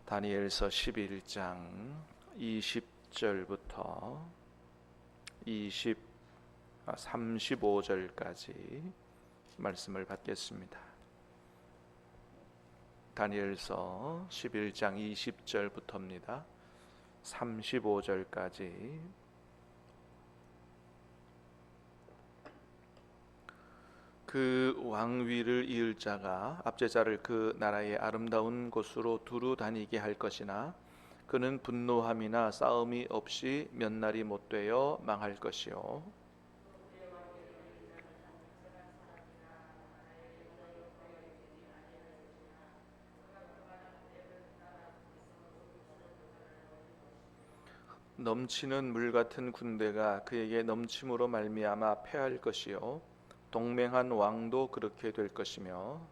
다니엘서 11장 20절부터 35절까지 말씀을 받겠습니다. 다니엘서 11장 20절부터입니다. 35절까지. 그 왕위를 이을 자가 압제자를 그 나라의 아름다운 곳으로 두루 다니게 할 것이나 그는 분노함이나 싸움이 없이 몇 날이 못 되어 망할 것이요 넘치는 물 같은 군대가 그에게 넘침으로 말미암아 패할 것이요 동맹한 왕도 그렇게 될 것이며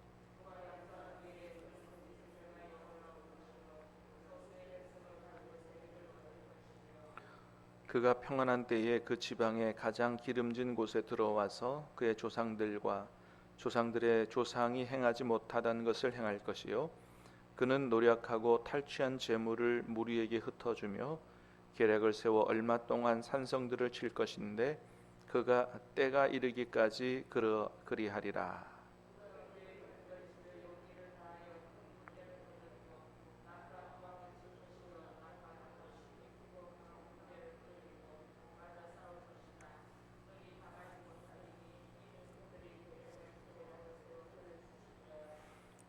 그가 평안한 때에 그 지방의 가장 기름진 곳에 들어와서 그의 조상들과 조상들의 조상이 행하지 못하던 것을 행할 것이요 그는 노력하고 탈취한 재물을 무리에게 흩어주며 계략을 세워 얼마 동안 산성들을 칠 것인데 그가 때가 이르기까지 그리하리라.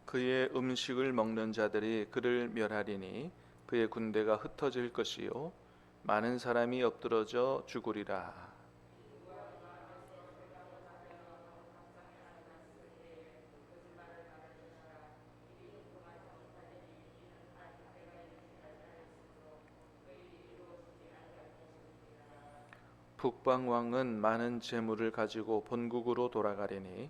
그의 음식을 먹는 자들이 그를 멸하리니 그의 군대가 흩어질 것이요 많은 사람이 엎드러져 죽으리라. 북방 왕은 많은 재물을 가지고 본국으로 돌아가리니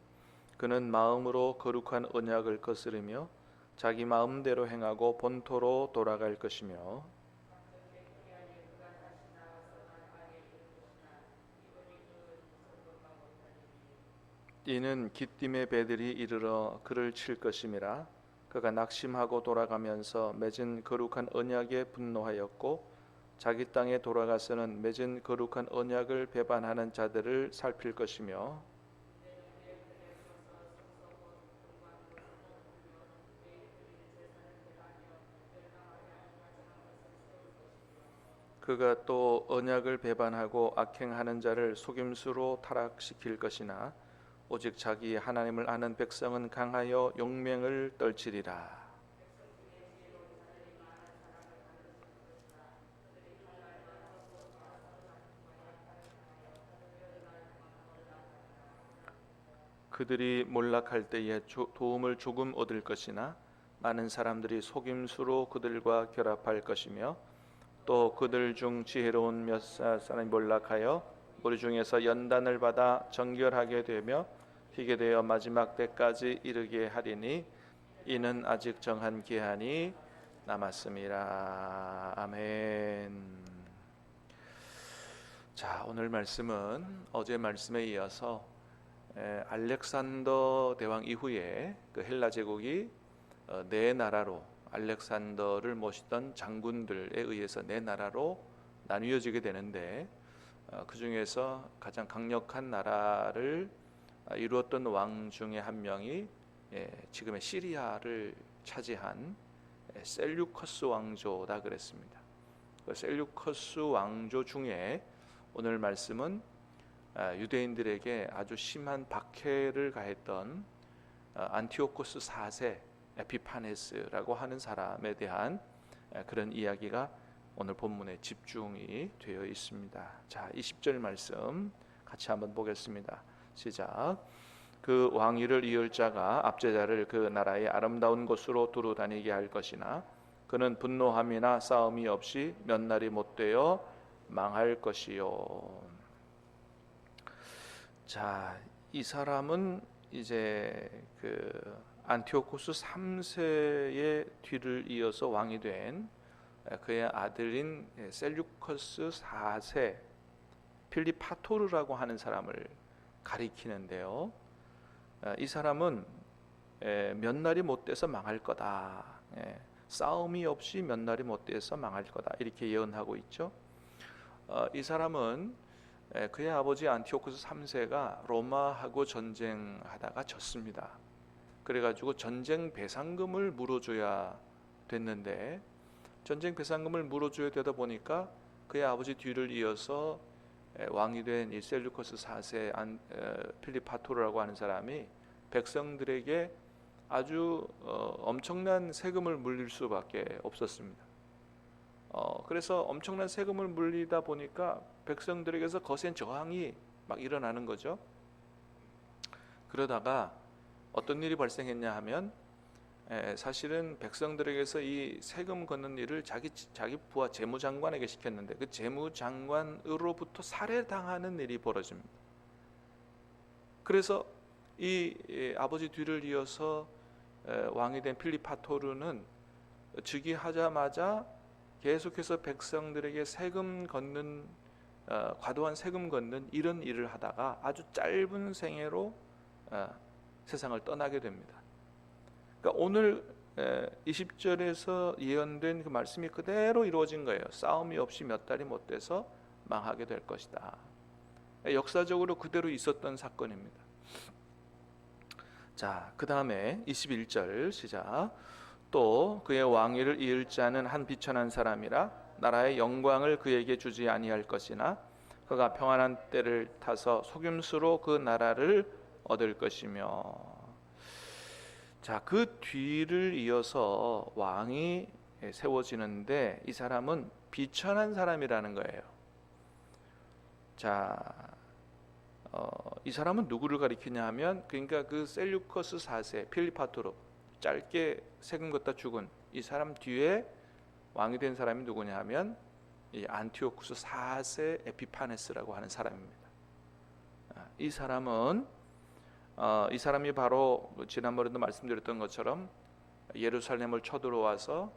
그는 마음으로 거룩한 언약을 거스르며 자기 마음대로 행하고 본토로 돌아갈 것이며 이는 기띔의 배들이 이르러 그를 칠 것임이라. 그가 낙심하고 돌아가면서 맺은 거룩한 언약에 분노하였고 자기 땅에 돌아가서는 맺은 거룩한 언약을 배반하는 자들을 살필 것이며 그가 또 언약을 배반하고 악행하는 자를 속임수로 타락시킬 것이나 오직 자기 하나님을 아는 백성은 강하여 용맹을 떨치리라. 그들이 몰락할 때에 도움을 조금 얻을 것이나 많은 사람들이 속임수로 그들과 결합할 것이며 또 그들 중 지혜로운 몇 사람이 몰락하여 무리 중에서 연단을 받아 정결하게 되며 희게 되어 마지막 때까지 이르게 하리니 이는 아직 정한 기한이 남았음이라. 아멘. 자, 오늘 말씀은 어제 말씀에 이어서 알렉산더 대왕 이후에 그 헬라 제국이 네 나라로 알렉산더를 모시던 장군들에 의해서 네 나라로 나뉘어지게 되는데 그 중에서 가장 강력한 나라를 이루었던 왕 중에 한 명이 지금의 시리아를 차지한 셀류커스 왕조다 그랬습니다. 그 셀류커스 왕조 중에 오늘 말씀은 유대인들에게 아주 심한 박해를 가했던 안티오코스 4세 에피파네스라고 하는 사람에 대한 그런 이야기가 오늘 본문에 집중이 되어 있습니다. 자, 20절 말씀 같이 한번 보겠습니다. 시작. 그 왕위를 이을 자가 압제자를 그 나라의 아름다운 곳으로 두루 다니게 할 것이나 그는 분노함이나 싸움이 없이 몇 날이 못 되어 망할 것이요. 자, 이 사람은 이제 그 안티오코스 3세의 뒤를 이어서 왕이 된 그의 아들인 셀류커스 4세 필리파토르라고 하는 사람을 가리키는데요. 이 사람은 몇 날이 못 돼서 망할 거다. 싸움이 없이 몇 날이 못 돼서 망할 거다 이렇게 예언하고 있죠. 이 사람은 그의 아버지 안티오쿠스 3세가 로마하고 전쟁하다가 졌습니다. 그래가지고 전쟁 배상금을 물어줘야 됐는데 전쟁 배상금을 물어줘야 되다 보니까 그의 아버지 뒤를 이어서 왕이 된 이 셀루커스 4세 필리파토르라고 하는 사람이 백성들에게 아주 엄청난 세금을 물릴 수밖에 없었습니다. 그래서 엄청난 세금을 물리다 보니까 백성들에게서 거센 저항이 막 일어나는 거죠. 그러다가 어떤 일이 발생했냐 하면 사실은 백성들에게서 이 세금 걷는 일을 자기 부하 재무장관에게 시켰는데 그 재무장관으로부터 살해당하는 일이 벌어집니다. 그래서 이 아버지 뒤를 이어서 왕이 된 필리파토르는 즉위하자마자 계속해서 백성들에게 세금 걷는 과도한 세금 걷는 이런 일을 하다가 아주 짧은 생애로 세상을 떠나게 됩니다. 그러니까 오늘 20절에서 예언된 그 말씀이 그대로 이루어진 거예요. 싸움이 없이 몇 달이 못 돼서 망하게 될 것이다. 역사적으로 그대로 있었던 사건입니다. 자, 그 다음에 21절 시작. 또 그의 왕위를 이을 자는 한 비천한 사람이라 나라의 영광을 그에게 주지 아니할 것이나 그가 평안한 때를 타서 속임수로 그 나라를 얻을 것이며. 자, 그 뒤를 이어서 왕이 세워지는데 이 사람은 비천한 사람이라는 거예요. 자, 이 사람은 누구를 가리키냐 하면 그러니까 그 셀루커스 4세 필리파토르 짧게 세금 걷다 죽은 이 사람 뒤에 왕이 된 사람이 누구냐 하면 이 안티오쿠스 4세 에피파네스라고 하는 사람입니다. 이 사람은 이 사람이 바로 지난번에도 말씀드렸던 것처럼 예루살렘을 쳐들어와서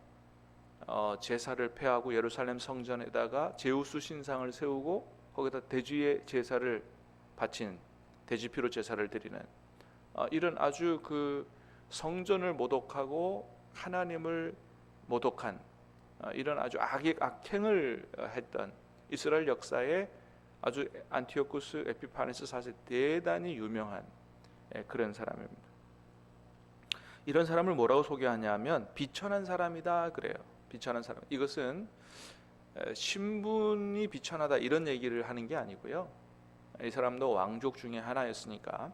제사를 폐하고 예루살렘 성전에다가 제우스 신상을 세우고 거기다 돼지의 제사를 바친 돼지피로 제사를 드리는 이런 아주 그 성전을 모독하고 하나님을 모독한 이런 아주 악행을 했던 이스라엘 역사에 아주 안티오쿠스 에피파네스 4세 대단히 유명한 그런 사람입니다. 이런 사람을 뭐라고 소개하냐면 비천한 사람이다 그래요. 비천한 사람. 이것은 신분이 비천하다 이런 얘기를 하는 게 아니고요. 이 사람도 왕족 중에 하나였으니까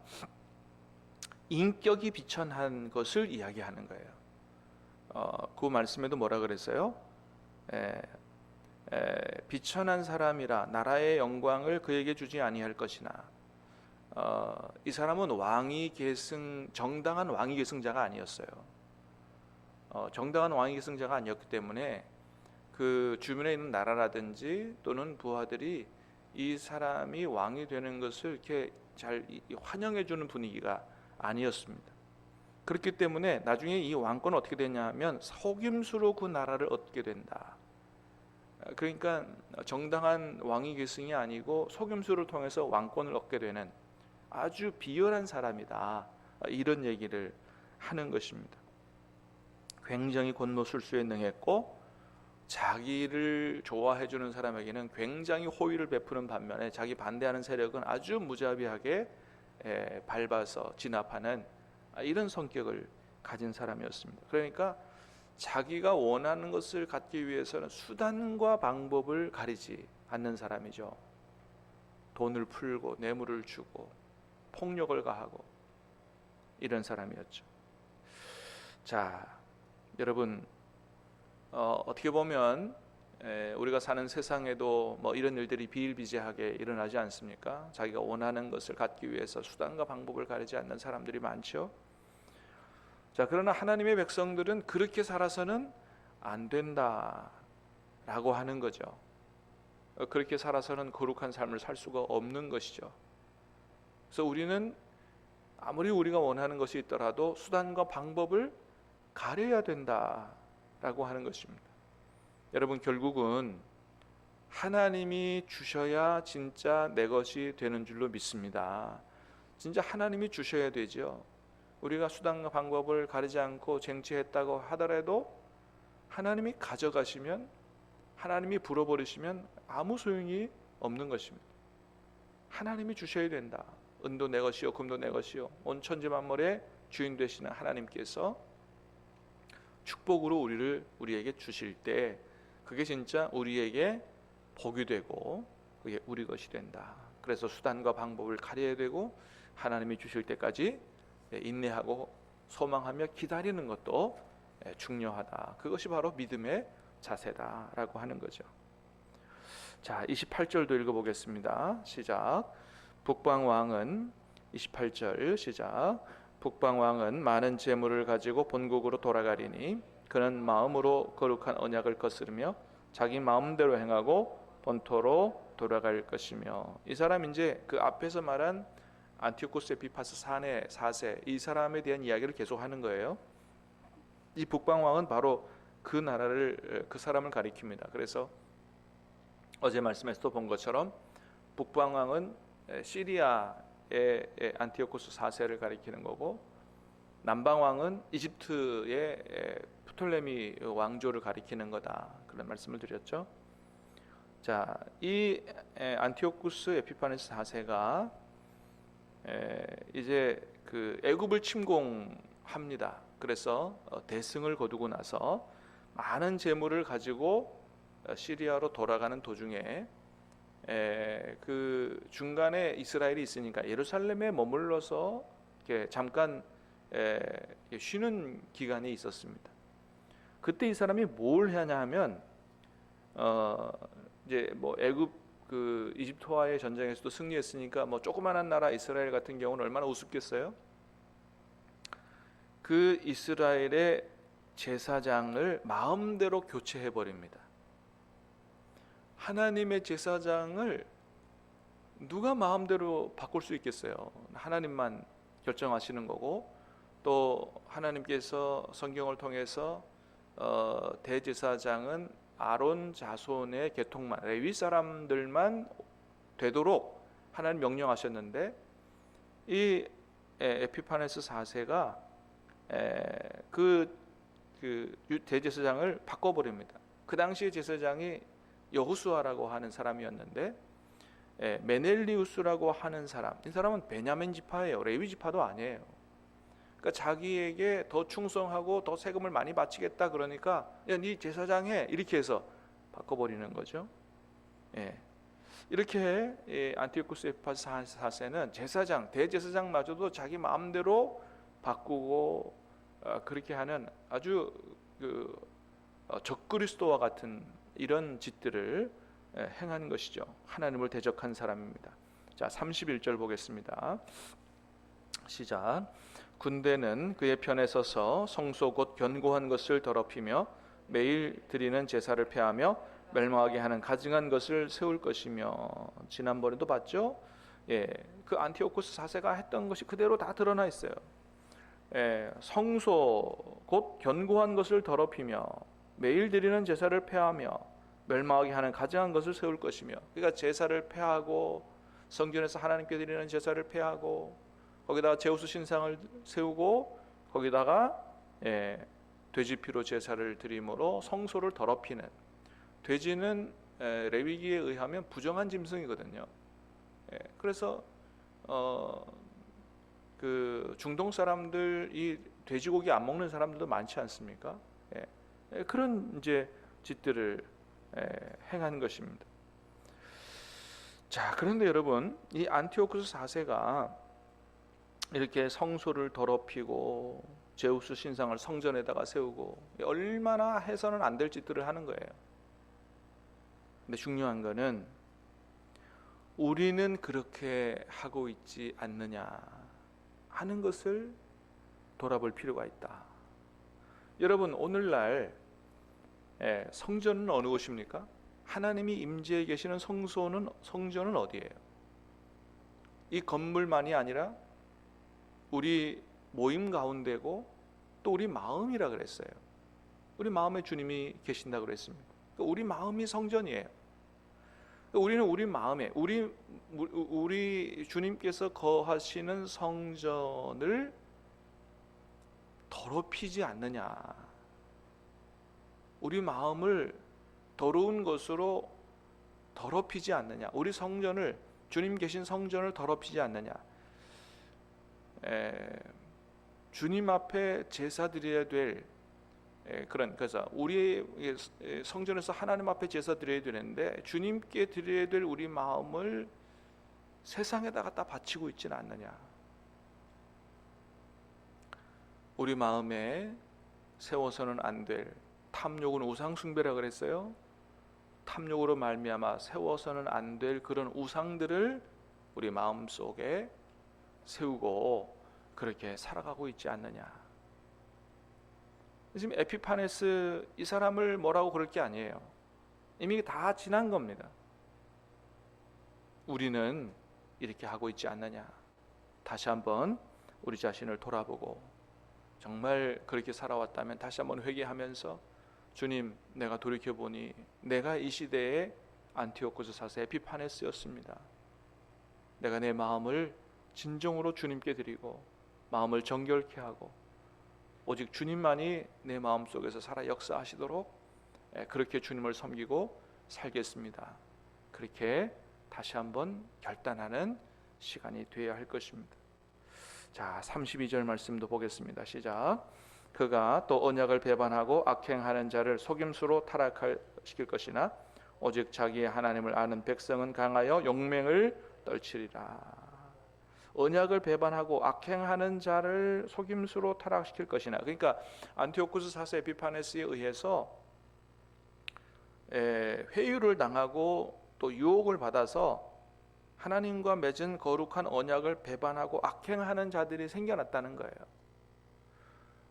인격이 비천한 것을 이야기하는 거예요. 그 말씀에도 뭐라 그랬어요? 비천한 사람이라 나라의 영광을 그에게 주지 아니할 것이나. 이 사람은 정당한 왕위 계승자가 아니었어요. 정당한 왕위 계승자가 아니었기 때문에 그 주변에 있는 나라라든지 또는 부하들이 이 사람이 왕이 되는 것을 이렇게 잘 환영해 주는 분위기가 아니었습니다. 그렇기 때문에 나중에 이 왕권은 어떻게 되냐면 속임수로 그 나라를 얻게 된다. 그러니까 정당한 왕위 계승이 아니고 속임수를 통해서 왕권을 얻게 되는 아주 비열한 사람이다. 이런 얘기를 하는 것입니다. 굉장히 권모술수에 능했고 자기를 좋아해 주는 사람에게는 굉장히 호의를 베푸는 반면에 자기 반대하는 세력은 아주 무자비하게 밟아서 진압하는 이런 성격을 가진 사람이었습니다. 그러니까 자기가 원하는 것을 갖기 위해서는 수단과 방법을 가리지 않는 사람이죠. 돈을 풀고 뇌물을 주고 폭력을 가하고 이런 사람이었죠. 자, 여러분 어떻게 보면 우리가 사는 세상에도 뭐 이런 일들이 비일비재하게 일어나지 않습니까? 자기가 원하는 것을 갖기 위해서 수단과 방법을 가리지 않는 사람들이 많죠. 자, 그러나 하나님의 백성들은 그렇게 살아서는 안 된다라고 하는 거죠. 그렇게 살아서는 거룩한 삶을 살 수가 없는 것이죠. 그래서 우리는 아무리 우리가 원하는 것이 있더라도 수단과 방법을 가려야 된다라고 하는 것입니다. 여러분, 결국은 하나님이 주셔야 진짜 내 것이 되는 줄로 믿습니다. 진짜 하나님이 주셔야 되죠. 우리가 수단과 방법을 가리지 않고 쟁취했다고 하더라도 하나님이 가져가시면, 하나님이 불어버리시면 아무 소용이 없는 것입니다. 하나님이 주셔야 된다. 은도 내 것이요 금도 내 것이요 온 천지 만물의 주인 되시는 하나님께서 축복으로 우리에게 주실 때 그게 진짜 우리에게 복이 되고 그게 우리 것이 된다. 그래서 수단과 방법을 가려야 되고 하나님이 주실 때까지 인내하고 소망하며 기다리는 것도 중요하다. 그것이 바로 믿음의 자세다라고 하는 거죠. 자, 28절도 읽어보겠습니다. 시작. 북방왕은 28절 시작. 북방왕은 많은 재물을 가지고 본국으로 돌아가리니 그는 마음으로 거룩한 언약을 거스르며 자기 마음대로 행하고 본토로 돌아갈 것이며. 이 사람 이제 그 앞에서 말한 안티오코스 에피파스 4세 이 사람에 대한 이야기를 계속하는 거예요. 이 북방왕은 바로 그 나라를 그 사람을 가리킵니다. 그래서 어제 말씀에서도 본 것처럼 북방왕은 시리아의 안티오코스 4세를 가리키는 거고 남방왕은 이집트의 프톨레미 왕조를 가리키는 거다. 그런 말씀을 드렸죠. 자, 이 안티오쿠스 에피파네스 4세가 이제 그 애굽을 침공합니다. 그래서 대승을 거두고 나서 많은 재물을 가지고 시리아로 돌아가는 도중에 그 중간에 이스라엘이 있으니까 예루살렘에 머물러서 이렇게 잠깐 쉬는 기간이 있었습니다. 그때 이 사람이 뭘 하냐 하면 이제 뭐 애굽 그 이집트와의 전쟁에서도 승리했으니까 뭐 조그만한 나라 이스라엘 같은 경우는 얼마나 우습겠어요? 그 이스라엘의 제사장을 마음대로 교체해 버립니다. 하나님의 제사장을 누가 마음대로 바꿀 수 있겠어요? 하나님만 결정하시는 거고 또 하나님께서 성경을 통해서 대제사장은 아론 자손의 계통만 레위 사람들만 되도록 하나님 명령하셨는데 이 에피파네스 4세가 그 대제사장을 바꿔버립니다. 그 당시의 제사장이 여호수아라고 하는 사람이었는데 메넬리우스라고 하는 사람, 이 사람은 베냐민 지파예요. 레위 지파도 아니에요. 그러니까 자기에게 더 충성하고 더 세금을 많이 바치겠다 그러니까 야, 네 제사장해 이렇게 해서 바꿔버리는 거죠. 이렇게 안티오쿠스 에피파네스 4세는 제사장, 대제사장마저도 자기 마음대로 바꾸고 그렇게 하는 아주 적그리스도와 같은 이런 짓들을 행한 것이죠. 하나님을 대적한 사람입니다. 자, 31절 보겠습니다. 시작. 군대는 그의 편에 서서 성소 곧 견고한 것을 더럽히며 매일 드리는 제사를 폐하며 멸망하게 하는 가증한 것을 세울 것이며. 지난번에도 봤죠? 그 안티오코스 4세가 했던 것이 그대로 다 드러나 있어요. 성소 곧 견고한 것을 더럽히며 매일 드리는 제사를 폐하며 멸망하게 하는 가증한 것을 세울 것이며. 그러니까 제사를 폐하고 성전에서 하나님께 드리는 제사를 폐하고 거기다가 제우스 신상을 세우고 거기다가 돼지피로 제사를 드림으로 성소를 더럽히는. 돼지는 레위기에 의하면 부정한 짐승이거든요. 그래서 그 중동 사람들이 돼지고기 안 먹는 사람들도 많지 않습니까? 그런 이제 짓들을 행한 것입니다. 자, 그런데 여러분, 이 안티오쿠스 4세가 이렇게 성소를 더럽히고 제우스 신상을 성전에다가 세우고 얼마나 해서는 안 될 짓들을 하는 거예요. 근데 중요한 거는 우리는 그렇게 하고 있지 않느냐 하는 것을 돌아볼 필요가 있다. 여러분, 오늘날 성전은 어느 곳입니까? 하나님이 임재해 계시는 성전은 어디예요? 이 건물만이 아니라 우리 모임 가운데고 또 우리 마음이라 그랬어요. 우리 마음에 주님이 계신다 그랬습니다. 우리 마음이 성전이에요. 우리는 우리 마음에 우리 주님께서 거하시는 성전을 더럽히지 않느냐. 우리 마음을 더러운 것으로 더럽히지 않느냐, 우리 성전을, 주님 계신 성전을 더럽히지 않느냐. 주님 앞에 제사 드려야 될 그래서 우리의 성전에서 하나님 앞에 제사 드려야 되는데 주님께 드려야 될 우리 마음을 세상에다가 다 바치고 있지는 않느냐. 우리 마음에 세워서는 안 될 탐욕은 우상 숭배라 그랬어요. 탐욕으로 말미암아 세워서는 안 될 그런 우상들을 우리 마음 속에 세우고 그렇게 살아가고 있지 않느냐. 지금 에피파네스 이 사람을 뭐라고 그럴 게 아니에요. 이미 다 지난 겁니다. 우리는 이렇게 하고 있지 않느냐. 다시 한번 우리 자신을 돌아보고 정말 그렇게 살아왔다면 다시 한번 회개하면서 주님, 내가 돌이켜보니 내가 이 시대의 안티오코스 사사 에피파네스였습니다. 내가 내 마음을 진정으로 주님께 드리고 마음을 정결케 하고 오직 주님만이 내 마음속에서 살아 역사하시도록 그렇게 주님을 섬기고 살겠습니다. 그렇게 다시 한번 결단하는 시간이 되어야 할 것입니다. 자, 32절 말씀도 보겠습니다. 시작. 그가 또 언약을 배반하고 악행하는 자를 속임수로 타락시킬 것이나 오직 자기의 하나님을 아는 백성은 강하여 용맹을 떨치리라. 언약을 배반하고 악행하는 자를 속임수로 타락시킬 것이나, 그러니까 안티오쿠스 사사 에피파네스에 의해서 회유를 당하고 또 유혹을 받아서 하나님과 맺은 거룩한 언약을 배반하고 악행하는 자들이 생겨났다는 거예요.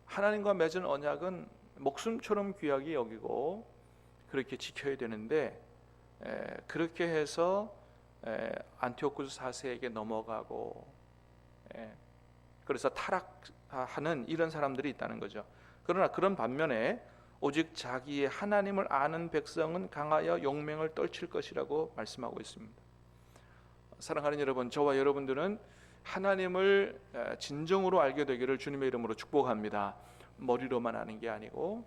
하나님과 맺은 언약은 목숨처럼 귀하게 여기고 그렇게 지켜야 되는데 그렇게 해서 안티오쿠스 4세에게 넘어가고 그래서 타락하는 이런 사람들이 있다는 거죠. 그러나 그런 반면에 오직 자기의 하나님을 아는 백성은 강하여 용맹을 떨칠 것이라고 말씀하고 있습니다. 사랑하는 여러분, 저와 여러분들은 하나님을 진정으로 알게 되기를 주님의 이름으로 축복합니다. 머리로만 아는 게 아니고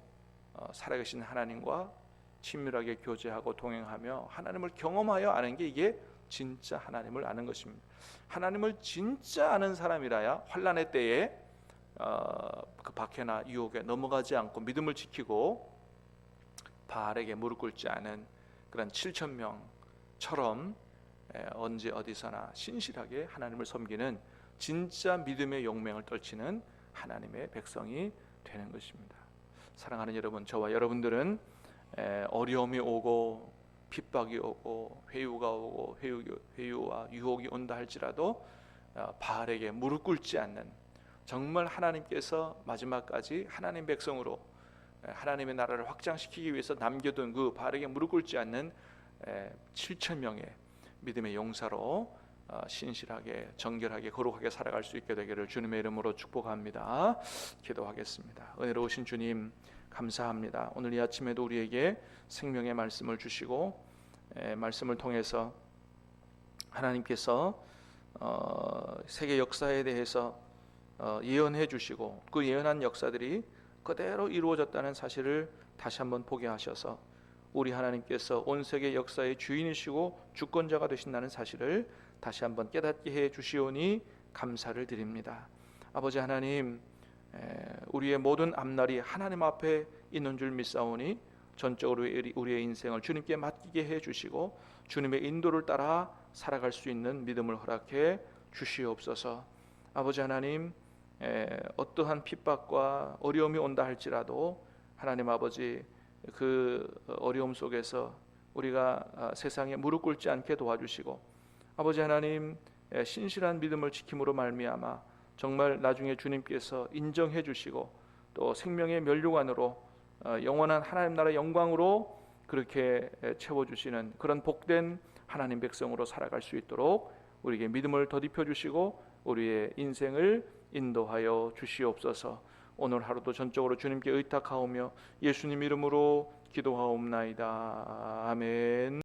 살아계신 하나님과 친밀하게 교제하고 동행하며 하나님을 경험하여 아는 게 이게 진짜 하나님을 아는 것입니다. 하나님을 진짜 아는 사람이라야 환난의 때에 그 박해나 유혹에 넘어가지 않고 믿음을 지키고 바알에게 무릎 꿇지 않은 그런 7,000명처럼 언제 어디서나 신실하게 하나님을 섬기는 진짜 믿음의 용맹을 떨치는 하나님의 백성이 되는 것입니다. 사랑하는 여러분, 저와 여러분들은 어려움이 오고 핍박이 오고 회유가 오고 회유와 유혹이 온다 할지라도 바알에게 무릎 꿇지 않는, 정말 하나님께서 마지막까지 하나님 백성으로 하나님의 나라를 확장시키기 위해서 남겨둔 그 바알에게 무릎 꿇지 않는 7,000명의 믿음의 용사로 신실하게 정결하게 거룩하게 살아갈 수 있게 되기를 주님의 이름으로 축복합니다. 기도하겠습니다. 은혜로우신 주님, 감사합니다. 오늘 이 아침에도 우리에게 생명의 말씀을 주시고 말씀을 통해서 하나님께서 세계 역사에 대해서 예언해 주시고 그 예언한 역사들이 그대로 이루어졌다는 사실을 다시 한번 보게 하셔서 우리 하나님께서 온 세계 역사의 주인이시고 주권자가 되신다는 사실을 다시 한번 깨닫게 해 주시오니 감사를 드립니다. 아버지 하나님, 우리의 모든 앞날이 하나님 앞에 있는 줄 믿사오니 전적으로 우리의 인생을 주님께 맡기게 해 주시고 주님의 인도를 따라 살아갈 수 있는 믿음을 허락해 주시옵소서. 아버지 하나님, 어떠한 핍박과 어려움이 온다 할지라도 하나님 아버지, 그 어려움 속에서 우리가 세상에 무릎 꿇지 않게 도와주시고 아버지 하나님, 신실한 믿음을 지킴으로 말미암아 정말 나중에 주님께서 인정해 주시고 또 생명의 면류관으로 영원한 하나님 나라 영광으로 그렇게 채워주시는 그런 복된 하나님 백성으로 살아갈 수 있도록 우리에게 믿음을 더딥혀 주시고 우리의 인생을 인도하여 주시옵소서. 오늘 하루도 전적으로 주님께 의탁하오며 예수님 이름으로 기도하옵나이다. 아멘.